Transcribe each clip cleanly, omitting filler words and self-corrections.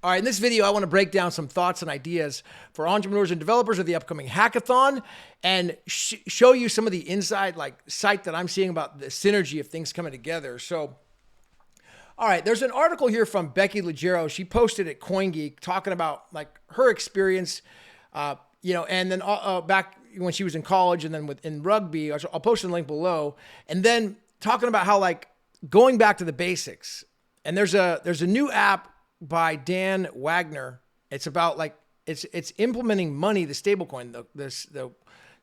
All right, in this video, I want to break down some thoughts and ideas for entrepreneurs and developers of the upcoming hackathon and show you some of the inside sight that I'm seeing about the synergy of things coming together. So, all right, there's an article here from Becky Leggero. She posted at CoinGeek talking about her experience, and then back when she was in college and then in rugby. I'll post a link below. And then talking about how going back to the basics. And there's a new app by Dan Wagner. It's about it's implementing money, the stablecoin, the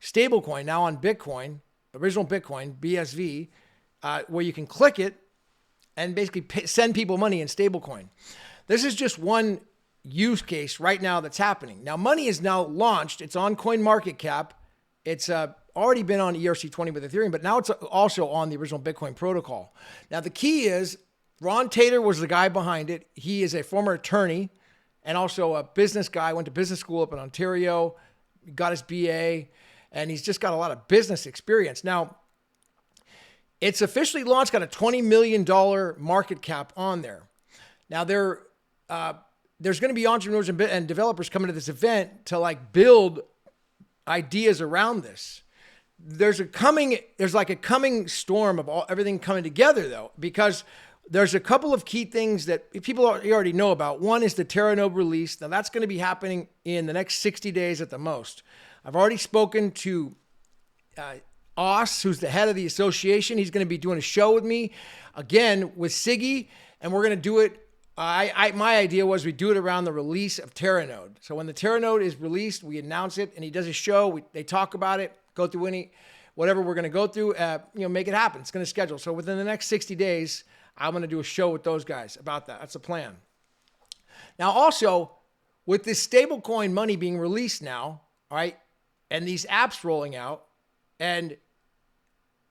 stablecoin now on Bitcoin, original Bitcoin, BSV, where you can click it and basically send people money in stablecoin. This is just one use case right now that's happening. Now, money is now launched. It's on CoinMarketCap. It's already been on ERC20 with Ethereum, but now it's also on the original Bitcoin protocol. Now, the key is Ron Tater was the guy behind it. He is a former attorney and also a business guy. Went to business school up in Ontario, got his BA, and he's just got a lot of business experience. Now, it's officially launched, got a $20 million market cap on there. Now, there's going to be entrepreneurs and developers coming to this event to build ideas around this. There's a coming storm of everything coming together though, because there's a couple of key things that people already know about. One is the Teranode release. Now that's going to be happening in the next 60 days at the most. I've already spoken to Oss, who's the head of the association. He's going to be doing a show with me again with Siggy, and we're going to do it. My idea was we do it around the release of Teranode. So when the Teranode is released, we announce it, and he does a show. They talk about it, go through whatever we're going to go through, make it happen. It's going to schedule. So within the next 60 days, I'm going to do a show with those guys about that. That's the plan. Now, also, with this stablecoin money being released now, all right, and these apps rolling out, and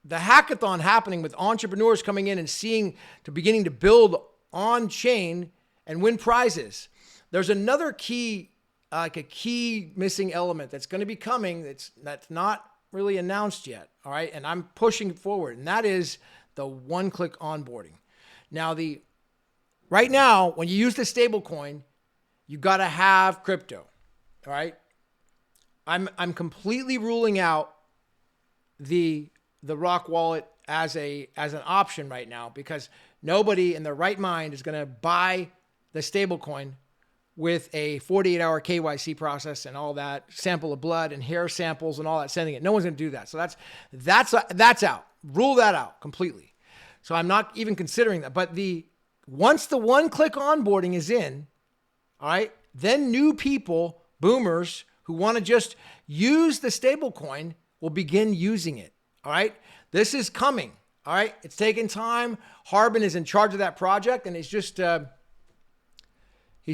the hackathon happening with entrepreneurs coming in and beginning to build on chain and win prizes. There's another key, a key missing element that's going to be coming that's not really announced yet. All right. And I'm pushing forward, and that is the one-click onboarding. Now, right now, when you use the stable coin, you got to have crypto. All right. I'm completely ruling out the Rock wallet as an option right now, because nobody in their right mind is going to buy the stablecoin with a 48-hour KYC process and all that, sample of blood and hair samples and all that, sending it. No one's going to do that. So that's out. Rule that out completely. So I'm not even considering that. But once the one-click onboarding is in, all right, then new people, boomers who want to just use the stablecoin will begin using it. All right, this is coming. All right, it's taking time. Harbin is in charge of that project, and he's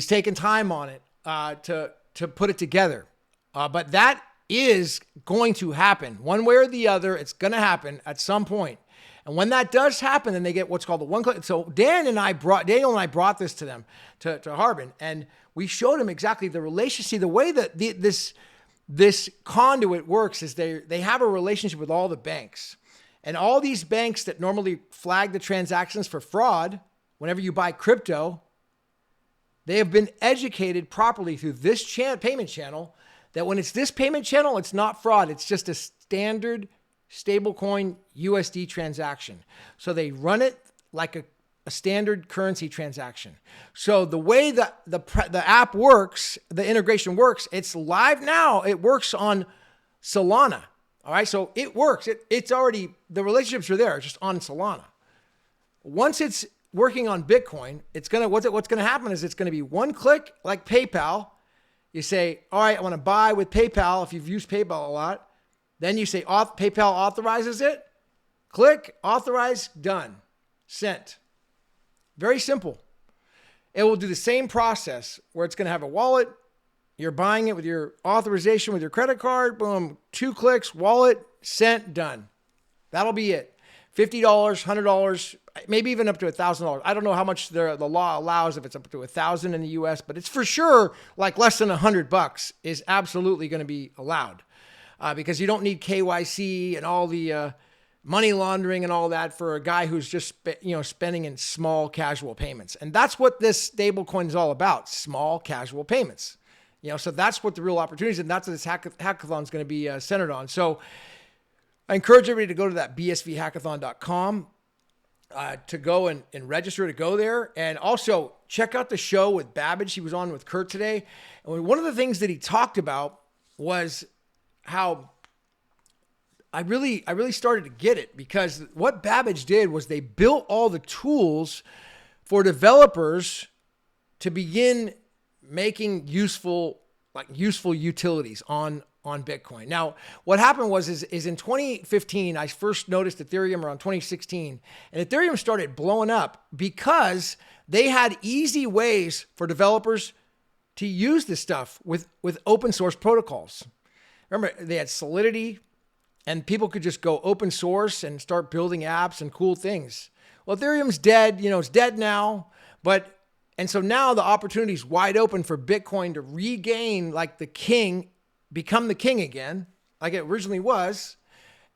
taking time on it to put it together. But that is going to happen one way or the other. It's going to happen at some point. And when that does happen, then they get what's called the one click. So Daniel and I brought this to them, to Harbin, and we showed him exactly the relationship. See, the way that this conduit works is they have a relationship with all the banks. And all these banks that normally flag the transactions for fraud, whenever you buy crypto, they have been educated properly through this payment channel that when it's this payment channel, it's not fraud. It's just a standard stablecoin USD transaction. So they run it like a standard currency transaction. So the way that the app works, the integration works, it's live now. It works on Solana. All right, so it works. It's already, the relationships are there, just on Solana. Once it's working on Bitcoin, what's gonna happen is it's gonna be one click like PayPal. You say, all right, I want to buy with PayPal. If you've used PayPal a lot, then you say PayPal authorizes it. Click, authorize, done, sent. Very simple. It will do the same process where it's gonna have a wallet. You're buying it with your authorization with your credit card. Boom, 2 clicks, wallet, sent, done. That'll be it. $50, $100, maybe even up to $1,000. I don't know how much the law allows if it's up to $1,000 in the US, but it's for sure less than $100 is absolutely going to be allowed because you don't need KYC and all the money laundering and all that for a guy who's just spending in small casual payments. And that's what this stable coin is all about, small casual payments. So that's what the real opportunity is, and that's what this hackathon is going to be centered on. So I encourage everybody to go to that bsvhackathon.com to go and register to go there. And also check out the show with Babbage. He was on with Kurt today. And one of the things that he talked about was how I really started to get it, because what Babbage did was they built all the tools for developers to begin making useful utilities on Bitcoin. Now, what happened is in 2015, I first noticed Ethereum around 2016, and Ethereum started blowing up because they had easy ways for developers to use this stuff with open source protocols. Remember, they had Solidity, and people could just go open source and start building apps and cool things. Well, Ethereum's dead. It's dead now, and so now the opportunity is wide open for Bitcoin to regain become the king again, like it originally was,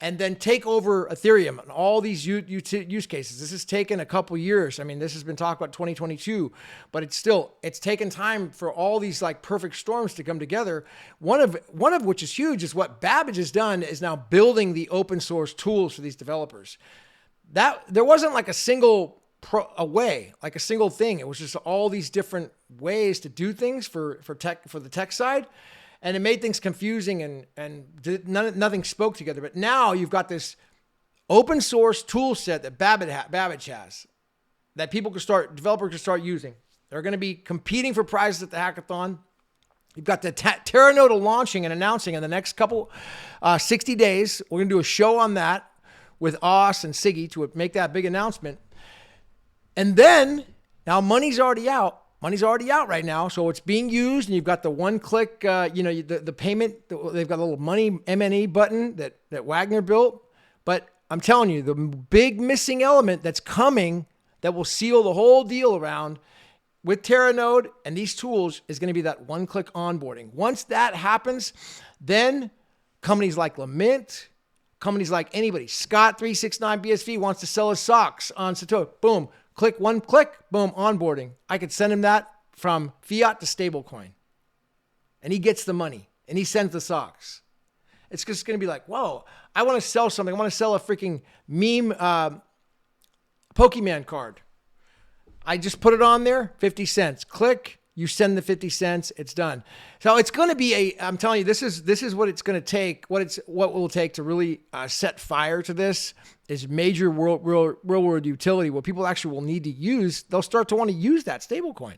and then take over Ethereum and all these use cases. This has taken a couple years. I mean, this has been talked about 2022, but it's taken time for all these perfect storms to come together. One of which is huge is what Babbage has done is now building the open source tools for these developers. That there wasn't a single a single thing. It was just all these different ways to do things for the tech side. And it made things confusing and nothing spoke together. But now you've got this open source tool set that Babbage has that developers can start using. They're going to be competing for prizes at the hackathon. You've got the Teranode launching and announcing in the next 60 days. We're going to do a show on that with Oz and Siggy to make that big announcement. And then, now money's already out. Money's already out right now, so it's being used, and you've got the one-click, the payment. They've got a little money MNE button that Wagner built. But I'm telling you, the big missing element that's coming that will seal the whole deal around with Teranode and these tools is going to be that one-click onboarding. Once that happens, then companies like Lament, companies like anybody, Scott369 BSV wants to sell his socks on Satoshi. Boom. One click, boom, onboarding. I could send him that from fiat to stablecoin. And he gets the money and he sends the socks. It's just going to be whoa, I want to sell something. I want to sell a freaking meme Pokemon card. I just put it on there, 50 cents. Click, you send the 50 cents, it's done. So it's going to be I'm telling you, this is what it's going to take. What will take to really set fire to this is major real world utility. What people actually will need to use, they'll start to want to use that stablecoin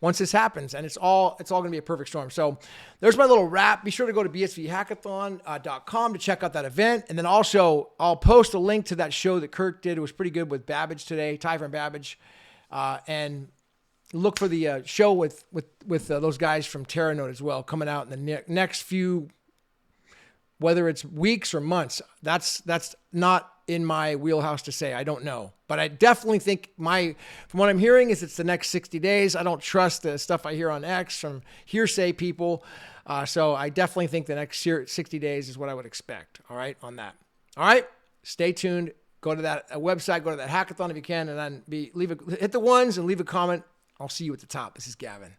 once this happens, and it's all going to be a perfect storm. So there's my little wrap. Be sure to go to bsvhackathon.com to check out that event, and then also I'll post a link to that show that Kurt did. It was pretty good with Babbage today, Ty from Babbage, and look for the show with those guys from Teranode as well coming out in the next few, whether it's weeks or months. That's not in my wheelhouse to say. I don't know, but I definitely think from what I'm hearing is it's the next 60 days. I don't trust the stuff I hear on X from hearsay people. So I definitely think the next 60 days is what I would expect. All right. On that. All right. Stay tuned. Go to that website, go to that hackathon if you can, and then hit the ones and leave a comment. I'll see you at the top. This is Gavin.